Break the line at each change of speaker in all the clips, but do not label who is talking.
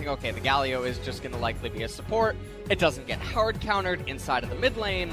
thinking, okay, the Galio is just going to likely be a support. It doesn't get hard countered inside of the mid lane.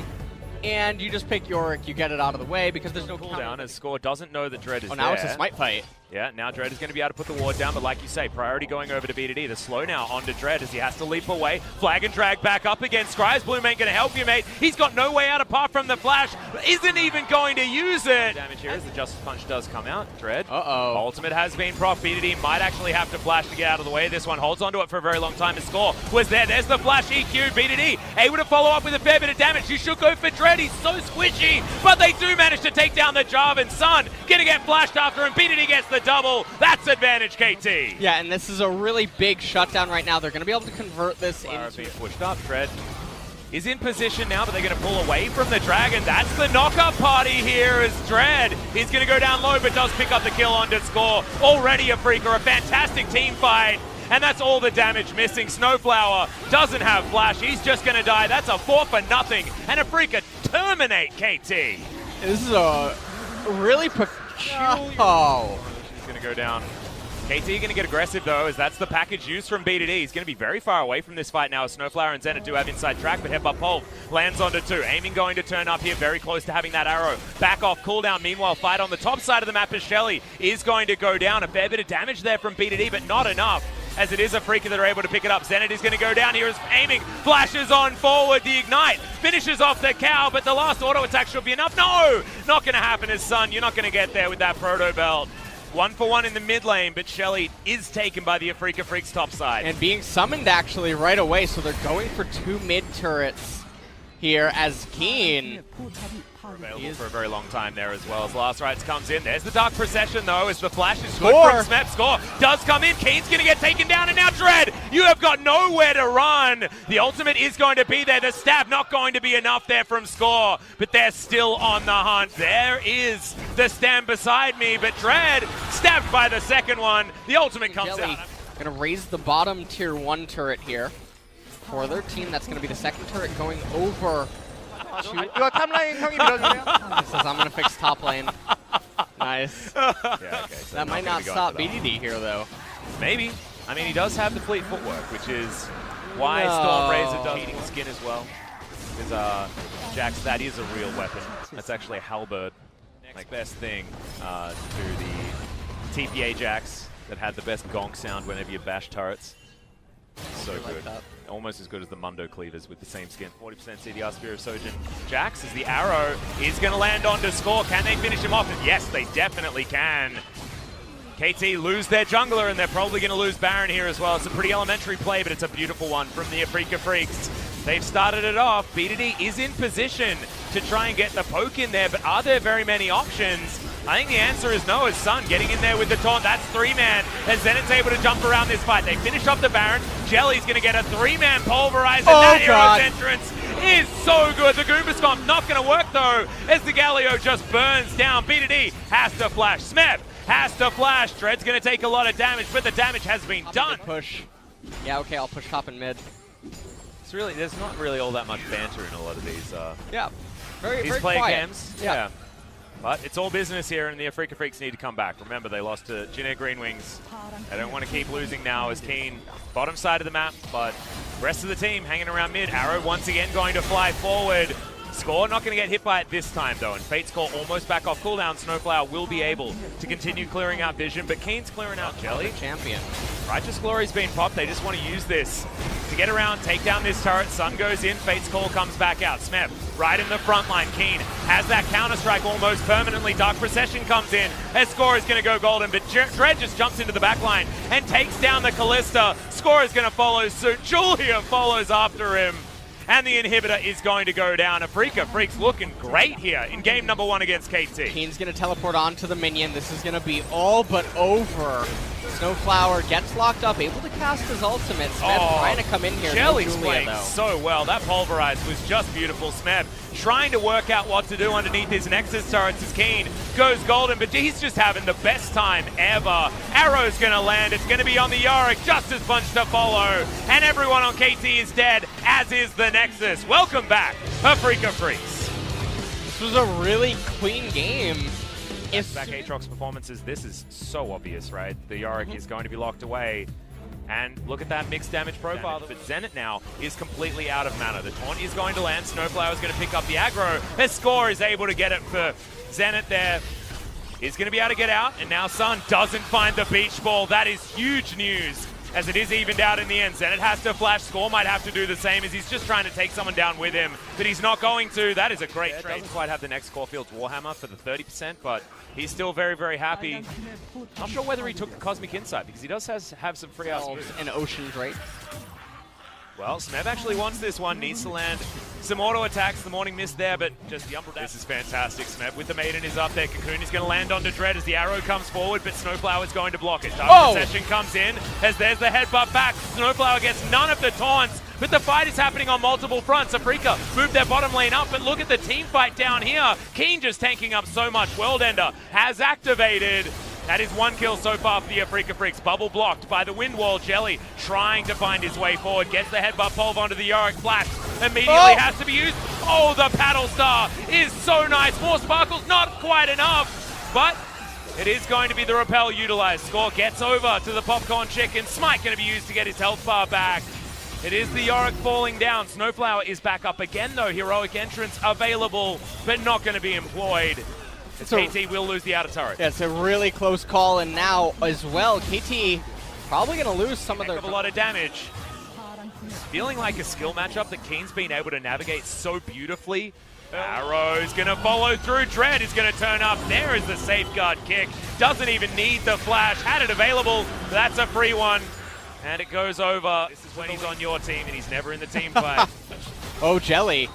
And you just pick Yorick, you get it out of the way because there's no
cooldown as Score doesn't know that Dread is there.
Oh, now it's a smite fight.
Yeah, now Dread is going to be able to put the ward down, but like you say, priority going over to B2D. The slow now onto Dread as he has to leap away. Flag and drag back up again. Scry's Bloom ain't going to help you, mate. He's got no way out apart from the flash. Isn't even going to use it. Damage here as the Justice Punch does come out. Dread.
Uh-oh.
Ultimate has been proc. B2D might actually have to flash to get out of the way. This one holds onto it for a very long time. The Score was there. There's the flash EQ. B2D able to follow up with a fair bit of damage. You should go for Dread. He's so squishy, but they do manage to take down the Jarvan. Sun gonna get flashed after him. B2D gets the double. That's advantage, KT.
Yeah, and this is a really big shutdown right now. They're going to be able to convert this into...
being pushed up. Dread is in position now, but they're going to pull away from the Dragon. That's the knockup party here as Dread is going to go down low, but does pick up the kill onto Score. Already Afreeca, a fantastic team fight. And that's all the damage missing. Snowflower doesn't have flash. He's just going to die. That's a 4-for-0. And Afreeca terminate KT.
This is a really peculiar... Oh.
Going to go down. KT going to get aggressive though, as that's the package used from B2D. He's going to be very far away from this fight now. Snowflower and Zenit do have inside track, but Headbutt Pole lands onto 2. Aiming going to turn up here, very close to having that arrow back off cooldown. Meanwhile, fight on the top side of the map as Shelly is going to go down. A fair bit of damage there from B2D, but not enough, as it is Afreeca that are able to pick it up. Zenit is going to go down here as Aiming flashes on forward. The Ignite finishes off the cow, but the last auto attack should be enough. No! Not going to happen as Sun. You're not going to get there with that Proto Belt. 1-for-1 in the mid lane, but Shelly is taken by the Afreeca Freecs top side.
And being summoned actually right away, so they're going for 2 mid turrets here as Keen.
Available for a very long time there as well as Last Rites comes in. There's the Dark Procession though as the flash is good from Smep. Score does come in. Keen's going to get taken down, and now Dread, you have got nowhere to run. The ultimate is going to be there. The stab not going to be enough there from Score, but they're still on the hunt. There is the stand beside me, but Dread stabbed by the second one. The ultimate comes out.
Going to raise the bottom tier 1 turret here for their team. That's going to be the second turret going over.
이거 탑라인 형이 밀어주세요.
He says, I'm going to fix top lane. Nice.
Yeah, okay, so
that might not stop BDD here, though.
Maybe. I mean, he does have the fleet footwork, which is why Stormrazor does heating skin as well. Because Jax, that is a real weapon. That's actually a halberd. Like, best thing to the TPA Jax that had the best gonk sound whenever you bash turrets. So good. Almost as good as the Mundo Cleavers with the same skin. 40% CDR Spear of Sojin. Jax, as the arrow is going to land onto Score. Can they finish him off? And yes, they definitely can. KT lose their jungler, and they're probably going to lose Baron here as well. It's a pretty elementary play, but it's a beautiful one from the Afreeca Freecs. They've started it off. B2D is in position to try and get the poke in there, but are there very many options? I think the answer is no, as Sun getting in there with the taunt. That's 3-man, as Zenit's able to jump around this fight. They finish off the Baron. Jelly's going to get a 3-man pulverize, and that hero's entrance is so good. The Goomba Stomp not going to work, though, as the Galio just burns down. B2D has to flash. Smep has to flash. Dread's going to take a lot of damage, but the damage has been done.
Push. Yeah, okay, I'll push top and mid.
It's really, there's not really all that much banter in a lot of these.
Yeah, very
play
quiet.
games. Yeah. But it's all business here, and the Afreeca Freecs need to come back. Remember, they lost to Jin Green Wings. They don't want to keep losing now as Keen, bottom side of the map, but rest of the team hanging around mid. Arrow once again going to fly forward. Score not going to get hit by it this time, though, and Fate's Call almost back off cooldown. Snowflower will be able to continue clearing out Vision, but Keen's clearing out Jelly.
Champion.
Righteous Glory's been popped. They just want to use this to get around, take down this turret. Sun goes in, Fate's Call comes back out. Smep right in the front line. Keen has that counter-strike almost permanently. Dark Procession comes in. As Score is going to go golden, but Dread just jumps into the back line and takes down the Callista. Score is going to follow suit. Julia follows after him. And the inhibitor is going to go down. Afreeca Freecs looking great here in game number 1 against KT.
Keen's going to teleport onto the minion. This is going to be all but over. Snowflower gets locked up, able to cast his ultimate. Smeb trying to come in here.
Jelly's playing so well. That pulverize was just beautiful. Smeb trying to work out what to do underneath his Nexus turrets as Keen goes golden, but he's just having the best time ever. Arrow's going to land. It's going to be on the Yorick. Justice Punch to follow. And everyone on KT is dead, as is the Nexus. Welcome back, Afreeca Freecs.
This was a really clean game.
Back Aatrox performances, this is so obvious, right? The Yorick is going to be locked away. And look at that mixed damage profile. But Zenit now is completely out of mana. The taunt is going to land. Snowflower is going to pick up the aggro. His score is able to get it for Zenit there. He's going to be able to get out. And now Sun doesn't find the beach ball. That is huge news, as it is evened out in the end. Zenit has to flash. Score might have to do the same, as he's just trying to take someone down with him, but he's not going to. That is a great trade. Doesn't quite have the next Caulfield's Warhammer for the 30%, but he's still very, very happy. Not sure whether he took the Cosmic Insight, because he does have some free outs.
An Ocean Drake.
Well, Smev actually wants this one, needs to land some auto attacks. The Morning Mist there, but just the Umbral. This is fantastic. Smev with the Maiden is up there. Cocoon is going to land onto Dread as the arrow comes forward, but Snowflower is going to block it. Dark Procession comes in, as there's the headbutt back. Snowflower gets none of the taunts, but the fight is happening on multiple fronts. Afreeca moved their bottom lane up, but look at the team fight down here. Keen just tanking up so much. World Ender has activated. That is one kill so far for the Afreeca Freecs. Bubble blocked by the Wind Wall. Jelly trying to find his way forward. Gets the headbutt pulve onto the Yorick. Flash immediately has to be used. Oh, the Paddle Star is so nice. More sparkles, not quite enough. But it is going to be the Repel utilized. Score gets over to the Popcorn Chicken. Smite going to be used to get his health bar back. It is the Yorick falling down. Snowflower is back up again though. Heroic entrance available, but not going to be employed. KT will lose the outer turret.
Yeah, it's a really close call, and now as well, KT probably going to lose some of their...
a lot of damage. Feeling like a skill matchup that Keen's been able to navigate so beautifully. Arrow's going to follow through. Dread is going to turn up. There is the safeguard kick. Doesn't even need the flash. Had it available. That's a free one. And it goes over. This is when he's on your team and he's never in the team fight.
Oh, Jelly.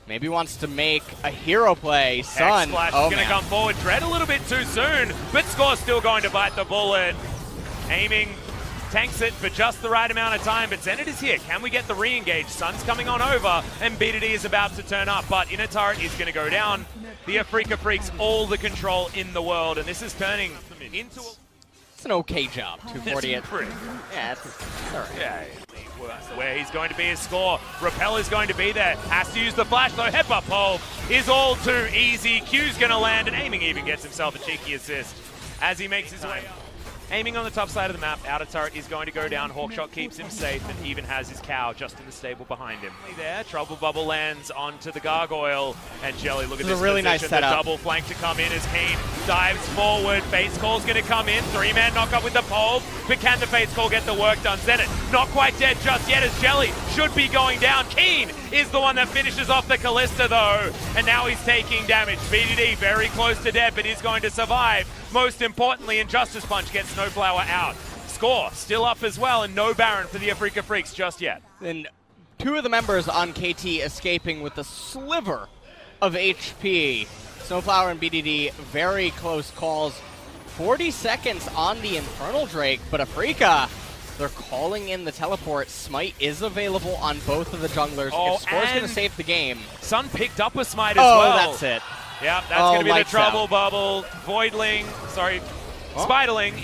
Maybe wants to make a hero play. Sun.
X-Flash is going to come forward. Dread a little bit too soon, but Score's still going to bite the bullet. Aiming, tanks it for just the right amount of time, but Zenit is here. Can we get the re-engage? Sun's coming on over, and BDD is about to turn up, but inner turret is going to go down. The Afreeca Freecs all the control in the world, and this is turning into a...
It's an okay job, 248.
Yeah, it's all right. Yeah. Where he's going to be his Score. Repel is going to be there. Has to use the flash though. Headbutt pole is all too easy. Q's going to land, and Aiming even gets himself a cheeky assist as he makes his way up. Aiming on the top side of the map. Outer turret is going to go down. Hawkshot keeps him safe and even has his cow just in the stable behind him. There, Trouble Bubble lands onto the Gargoyle, and Jelly, look at this
really nice setup.
The double flank to come in as Keen dives forward. Face Call's going to come in. Three-man knock up with the pole, but can the Face Call get the work done? Zenit not quite dead just yet, as Jelly should be going down. Keen is the one that finishes off the Callista though, and now he's taking damage. BDD very close to dead, but he's going to survive. Most importantly, Injustice Punch gets Snowflower out. Score still up as well, and no Baron for the Afreeca Freecs just yet.
And two of the members on KT escaping with a sliver of HP. Snowflower and BDD, very close calls. 40 seconds on the Infernal Drake, but Afreeca, they're calling in the teleport. Smite is available on both of the junglers.
Oh,
if Score's going to save the game.
Sun picked up a Smite as well.
Oh, that's it.
Yeah, that's going to be the Trouble Bubble. Spiderling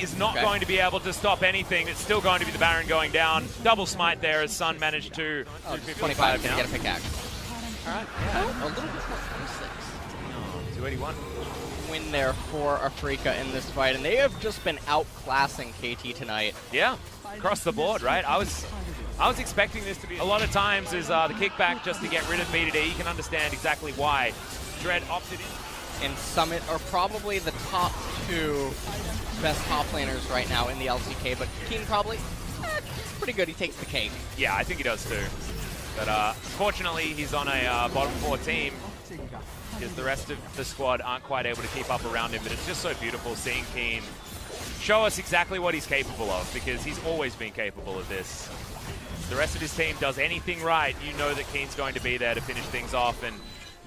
is not going to be able to stop anything. It's still going to be the Baron going down. Double Smite there as Sun managed to...
25 can get a pickaxe.
All right.
Yeah. A little bit more, 26.
281.
Win there for Afreeca in this fight, and they have just been outclassing KT tonight.
Yeah, across the board, right? I was expecting this to be... A lot of times is the kickback just to get rid of BDD. You can understand exactly why Dread opted in.
And Summit are probably the top two best top laners right now in the LCK, but Keen probably pretty good. He takes the cake.
Yeah, I think he does too. But fortunately, he's on a bottom 4 team, because the rest of the squad aren't quite able to keep up around him. But it's just so beautiful seeing Keen show us exactly what he's capable of, because he's always been capable of this. If the rest of his team does anything right, you know that Keen's going to be there to finish things off. And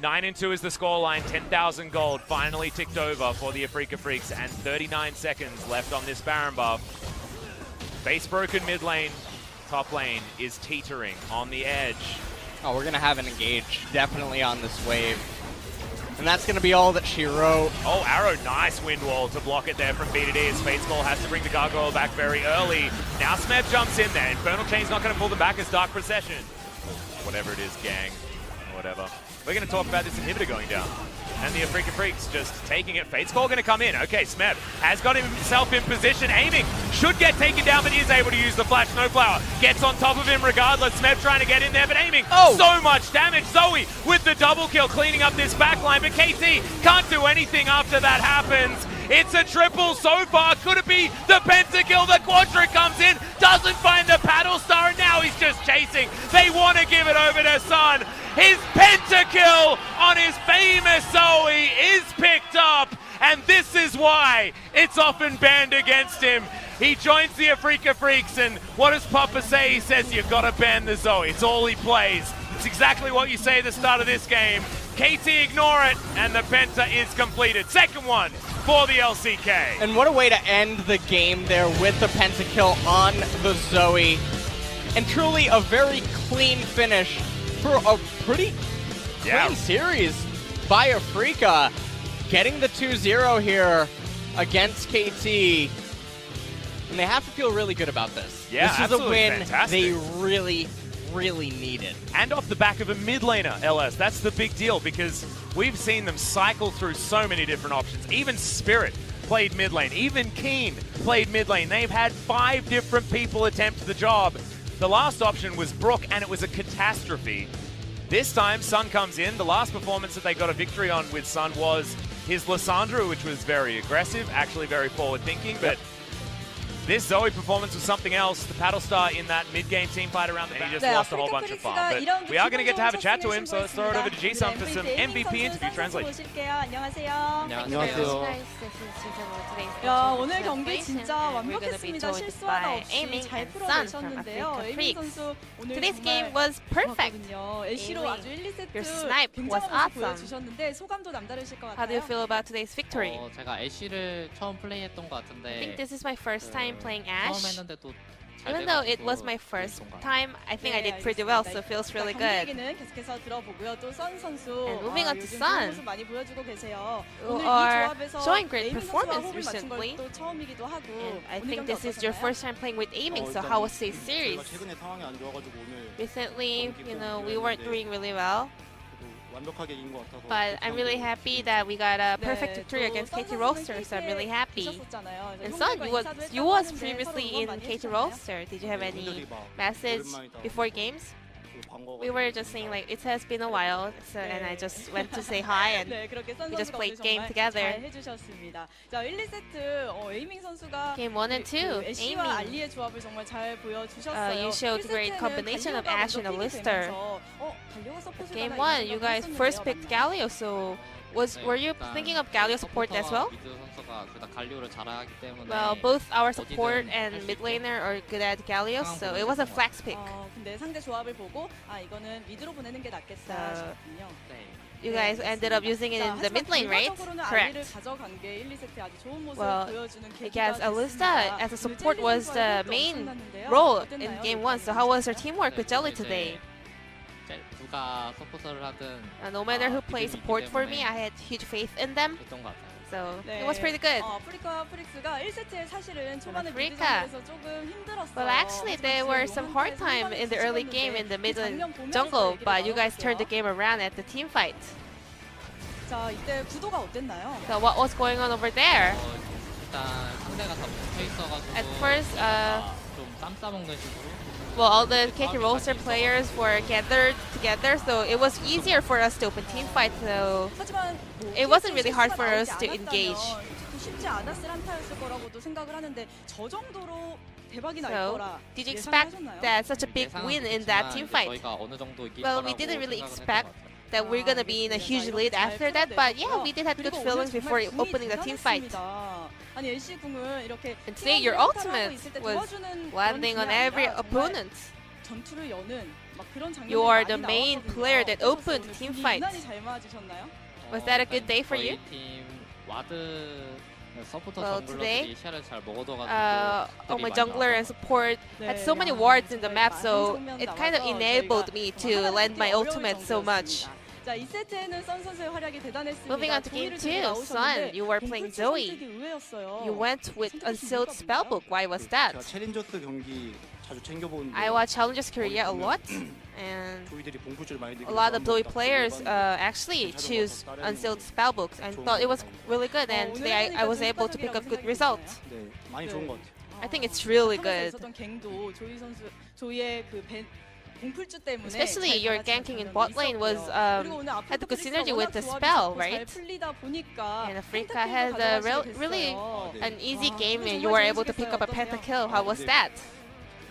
9-2 is the scoreline. 10,000 gold finally ticked over for the Afreeca Freecs, and 39 seconds left on this Baron buff. Base broken mid lane. Top lane is teetering on the edge.
Oh, we're going to have an engage definitely on this wave. And that's going to be all that she wrote.
Oh, Arrow, nice wind wall to block it there from BDD. As Fate's Call has to bring the Gargoyle back very early. Now Smev jumps in there. Infernal Chain's not going to pull them back as Dark Procession. Whatever it is, gang. Or whatever. We're going to talk about this inhibitor going down. And the Afreeca Freecs just taking it. Fate's Call going to come in. Okay, Smeb has got himself in position, aiming. Should get taken down, but he is able to use the flash. Snowflower gets on top of him regardless. Smeb trying to get in there, but aiming.
Oh!
So much damage. Zoe with the double kill, cleaning up this backline, but KT can't do anything after that happens. It's a triple so far. Could it be the pentakill? The quadra comes in, doesn't find the paddle star, and now he's just chasing. They want to give it over to Sun. His pentakill on his famous Zoe is picked up, and this is why it's often banned against him. He joins the Afreeca Freecs, and what does Papa say? He says, you've got to ban the Zoe. It's all he plays. It's exactly what you say at the start of this game. KT ignore it, and the penta is completed. Second one for the LCK.
And what a way to end the game there with the pentakill on the Zoe. And truly a very clean finish for a pretty clean series by Afreeca. Getting the 2-0 here against KT. And they have to feel really good about this.
Yeah,
this is a win
fantastic.
they really needed.
And off the back of a mid laner, LS. That's the big deal because we've seen them cycle through so many different options. Even Spirit played mid lane. Even Keen played mid lane. They've had 5 different people attempt the job. The last option was Brook, and it was a catastrophe. This time, Sun comes in. The last performance that they got a victory on with Sun was his Lissandra, which was very aggressive, actually very forward-thinking, but this Zoe performance was something else. The paddle star in that mid-game team fight around the back. He just lost a whole bunch of farm. But we are going to get to have a chat to him, so let's throw it over to Ji-Sun for some MVP interview translation.
야, 오늘 경기 진짜 완벽했습니다. 실수 하나 없이 잘 풀어내셨는데요. 에이밍 선수 오늘
Today's game was perfect.
애쉬로 아주 1, 2세트
Your snipe was
굉장한 모습
awesome.
보여주셨는데 소감도 남다르실 것
How do you
같아요.
feel about today's victory?
제가 애쉬를 처음 플레이했던 것
I think
같은데
this is my first time playing
처음
Ashe.
했는데도 잘
Even though it
돼가지고
was my first
좋은 것 같아요.
time, I think I did pretty well, so it feels really
경기
good.
얘기는 계속해서 들어보고요. 또 선 선수
And moving on to
요즘
Sun,
좋은 모습 많이 보여주고 계세요.
who
오늘 이
are
조합에서
showing great
에이밍 선수와
performance
호흡을 맞춘 건
recently.
또 처음이기도 하고
And I
오늘
think
경기
this is your
어떠셨나요?
first time playing with aiming, so how was today's series?
최근에 상황이 안 좋아가지고 오늘
Recently, we weren't doing really well,
완벽하게 이긴 것 같아서.
but I'm really happy that we got a perfect
네,
victory
또
against
선
KT
선수는
Rolster, so I'm
KT 에
really happy.
계셨었잖아요.
And
형들과
Sun,
인사도
you was
했다고
previously
하는데
in
서로 응원 많이
KT
해주셨나요?
Rolster. Did you have any message before games? We were just saying like it has been a while, so and I just went to say hi and
네, 그렇게 선
we just
선수가
played
오늘
game
정말
together.
잘 해주셨습니다. 자, 1, 2세트 에이밍 선수가
Game 1 and 2,
애쉬와
aiming.
알리의 조합을 정말 잘 보여주셨어요.
You showed great
1세트는
combination of
갈리오가
Ashe and
먼저 픽이
Rolster.
되면서, 갈리오가 서포트를
Game
하나
1,
이런
you
생각을
guys
했었는데요.
first picked
맞나요?
Galio, so were you thinking of Galio support as well?
미드 선수가 둘 다 갈리오를 잘하기 때문에
Well, both our support and mid laner are good at Galio, so it was a flex pick.
근데 상대 조합을 보고 이거는 미드로 보내는 게 낫겠다 하셨군요.
You guys ended up using it in the mid lane, right? Correct.
가져간 게 1, 2세트 아주 좋은 모습
Well,
보여주는
I
계기가
guess Alusta
됐습니다.
as a support
젤리
was
선수와의
the
호흡도
main
엄청났는데요.
role
어땠나요?
in game 1, so how was her teamwork with Jelly today?
누가 서포터를 하든
No matter who plays support for me, I had huge faith in them,
됐던 것 같아요.
so
네.
it was pretty good.
아프리카 프릭스가 1세트에 사실은 초반에 미드
Afreeca.
정글에서 조금 힘들었어요.
Well, actually, there were some hard time in the early game in the mid jungle, but you guys turned the game around at the team fight.
자, 이때 구도가 어땠나요?
So what was going on over there?
일단 상대가 다 붙어 있어가지고
At first,
좀 쌈 싸먹는 식으로
well, all the KT Rolster players were gathered together, so it was easier for us to open team fight. So
하지만
it wasn't really hard
실수가
for us
나오지
to
않았다면
engage.
쉽지 않았을 한타였을 거라고도 생각을 하는데 저 정도로 대박이 날
So,
거라
did you expect
예상하셨나요?
that such a big
예상은
win in that
못했지만
team
이제
fight?
저희가 어느 정도 이길
Well, we
거라고
didn't really
생각은 했던
expect
것 같아요.
that we're gonna be in a huge lead after that, but yeah, we did have good feelings before opening the team fight.
아니 LC 궁은 이렇게
And today, your ultimate was landing on every opponent.
전투를 여는 막 그런 장면이
You are the
많이
main
나왔거든요.
player that
어떠셨어요?
opened
오늘
team
궁이
fight.
유난히 잘 맞으셨나요?
Was that a good day for you?
저희 팀 와드 서포터
Well,
정글러들이 샤를 잘 먹어둬가지고
Oh, my jungler and support had so many wards in the map, so it kind of enabled me to land my ultimate so much.
자, 2세트에는 선 선수의 활약이 대단했습니다.
Moving on to game
조이를
2,
들고
Sun,
나오셨는데
you were playing Zoe.
선택이 의외였어요.
You went with Unsealed Spellbook. Why was that?
제가 챌린저스 경기 자주 챙겨보는데
I watch Challengers Korea a lot, and
조이들이 봉풀줄 많이 들고
a lot of Doi
딱
players
들어가는데
actually choose unsealed spellbooks and thought it was really good, and today I was able to pick up good results.
네, 많이 좋은 것 같아요.
I think it's really good.
있었던 갱도 조이 선수 조이의 그 공풀주 때문에
Especially
잘
your
받아치는
ganking in
장면이
bot lane was
있었고요. 그리고 오늘
had good
아프리카
synergy with the
워낙
spell,
조합이 좋고
right?
잘 풀리다 보니까
And Afreeca
펜타킬도
had a
가져가시게
really
됐어요.
an easy
와,
game,
그거
and
정말
you were able to pick up a
좋으시겠어요.
pentakill. How was
근데
that?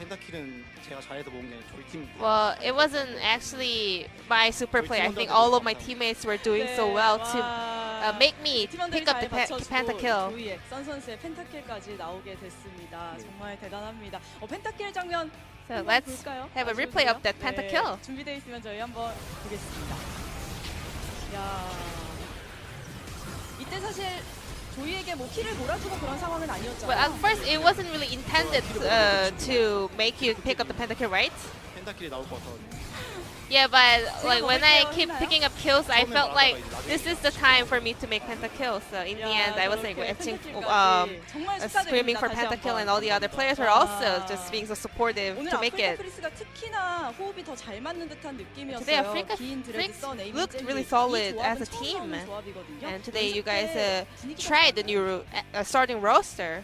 펜타킬은 제가 잘해서 먹은 게 저희 팀.
Well, it wasn't actually my super play. I think all of my teammates were doing so well to make me
팀원들이
pick up
잘
the
받쳐주고
pentakill.
조이의 선 선수의 펜타킬까지 나오게 됐습니다. 정말 대단합니다. 펜타킬 장면
So
한번
let's
볼까요?
have a
아쉬운데요?
replay of that pentakill.
네, 준비되어 있으면 저희 한번 보겠습니다. 야, 이때 사실 조이에게 뭐 키를 몰아주고 그런 상황은 아니었잖아요.
Well, at first it wasn't really intended to make you pick up the pentakill, right?
펜타킬이 나올 것 같아요.
Yeah, but like when I keep picking up kills, I felt like this is the time for me to make pentakills. So in the end, I was like screaming for pentakill, and all the other players were also just being so supportive
오늘
to make
아프리카
it.
프릭스가 특히나 호흡이 더 잘 맞는 듯한 느낌이었어요.
Today, Afreeca
긴 드레드
Freecs
썬 에이밍
looked
젤리.
really
이
solid
조합은
as a
처음
team.
나오는 조합이거든요.
And today, you
연습
guys
때 분위기가
tried the
달라요.
new starting roster.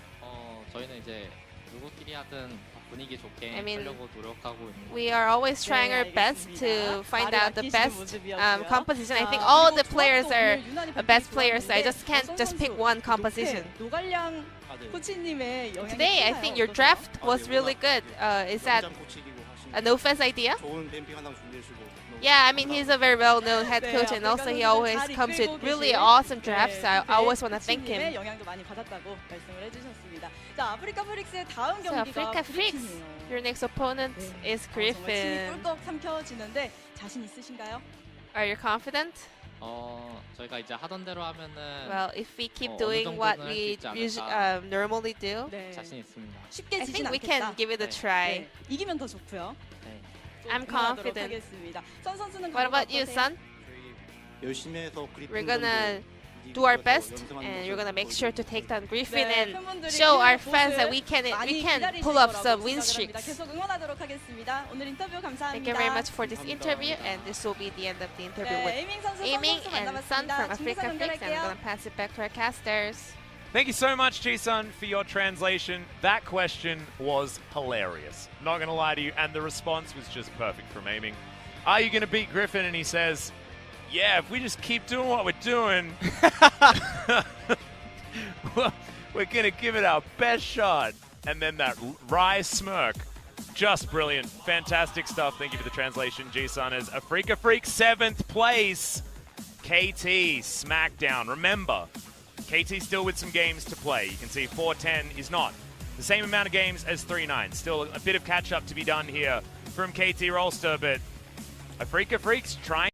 저희는 이제 누구끼리 하든 분위기 좋게
I mean,
하려고 노력하고 있는
We are always trying our
네,
best
알겠습니다.
to find
말이
out the
아끼시는
best
모습이었고요.
composition. I think
자,
all
그리고
the players
조합도
are
오늘 유난히
best
밴딩이
players. So I just
좋았는데
can't just pick one composition.
노갈량
아, 네.
코치님의 영향이
Today, I
크나요?
think your
어떠세요?
draft was really good. Is that
영장 코치기고 하시는
a no offense idea?
좋은 뱀핑 하나 준비해주고. 너무
Yeah, I mean he's a very well-known head
네,
coach, and also he
아프리카
always
선수들
comes
잘
with
이끌고
really
계신,
awesome drafts.
네,
I always want to thank
코치님의
him.
영향도 많이 받았다고 말씀을 해주셨습니다. 자, 아프리카 프릭스의 다음
So
경기가
Afreeca Freecs,
브리핑이에요.
your next opponent is
정말 침이
Griffin.
꿀꺽 삼켜지는데 자신 있으신가요?
Are you confident?
저희가 이제 하던 대로 하면은
Well, if we keep
어느
doing what
정도는 할수
we
있지 않을까.
normally do,
네.
자신 있습니다.
쉽게
I
지진
think we
않겠다.
can give it a
네.
try.
네, 이기면 더 좋고요.
네.
또
I'm
응원하도록
confident.
하겠습니다. 선 선수는
What
각오가
about you,
어떠세요?
son?
저희 열심히 해서 그리핀
We're gonna
정도
do our
이기기
best,
위해서 연습하는
and
모습을
we're gonna make sure to take down Griffin
네,
and
팬분들이
show our
그
fans that
모습
we can
많이
pull
기다리실
up
거라고
some win
생각을 합니다.
streaks.
계속 응원하도록 하겠습니다. 오늘 인터뷰 감사합니다.
Thank you very much for this interview, and this will be the end of the interview
네,
with
에이밍 선수,
Aiming
선 선수
and Sun
만나봤습니다.
from
중계선
Afreeca Freecs, and I'm
연결할게요.
gonna pass it back to our casters.
Thank you so much, Ji-sun, for your translation. That question was hilarious. Not going to lie to you. And the response was just perfect from Aiming. Are you going to beat Griffin? And he says, yeah, if we just keep doing what we're doing, we're going to give it our best shot. And then that wry smirk. Just brilliant. Fantastic stuff. Thank you for the translation, Ji-sun. As Afreeca Freecs 7th place. KT Smackdown. Remember, KT still with some games to play. You can see 4-10 is not the same amount of games as 3-9. Still a bit of catch-up to be done here from KT Rolster, but Afreeca Freecs trying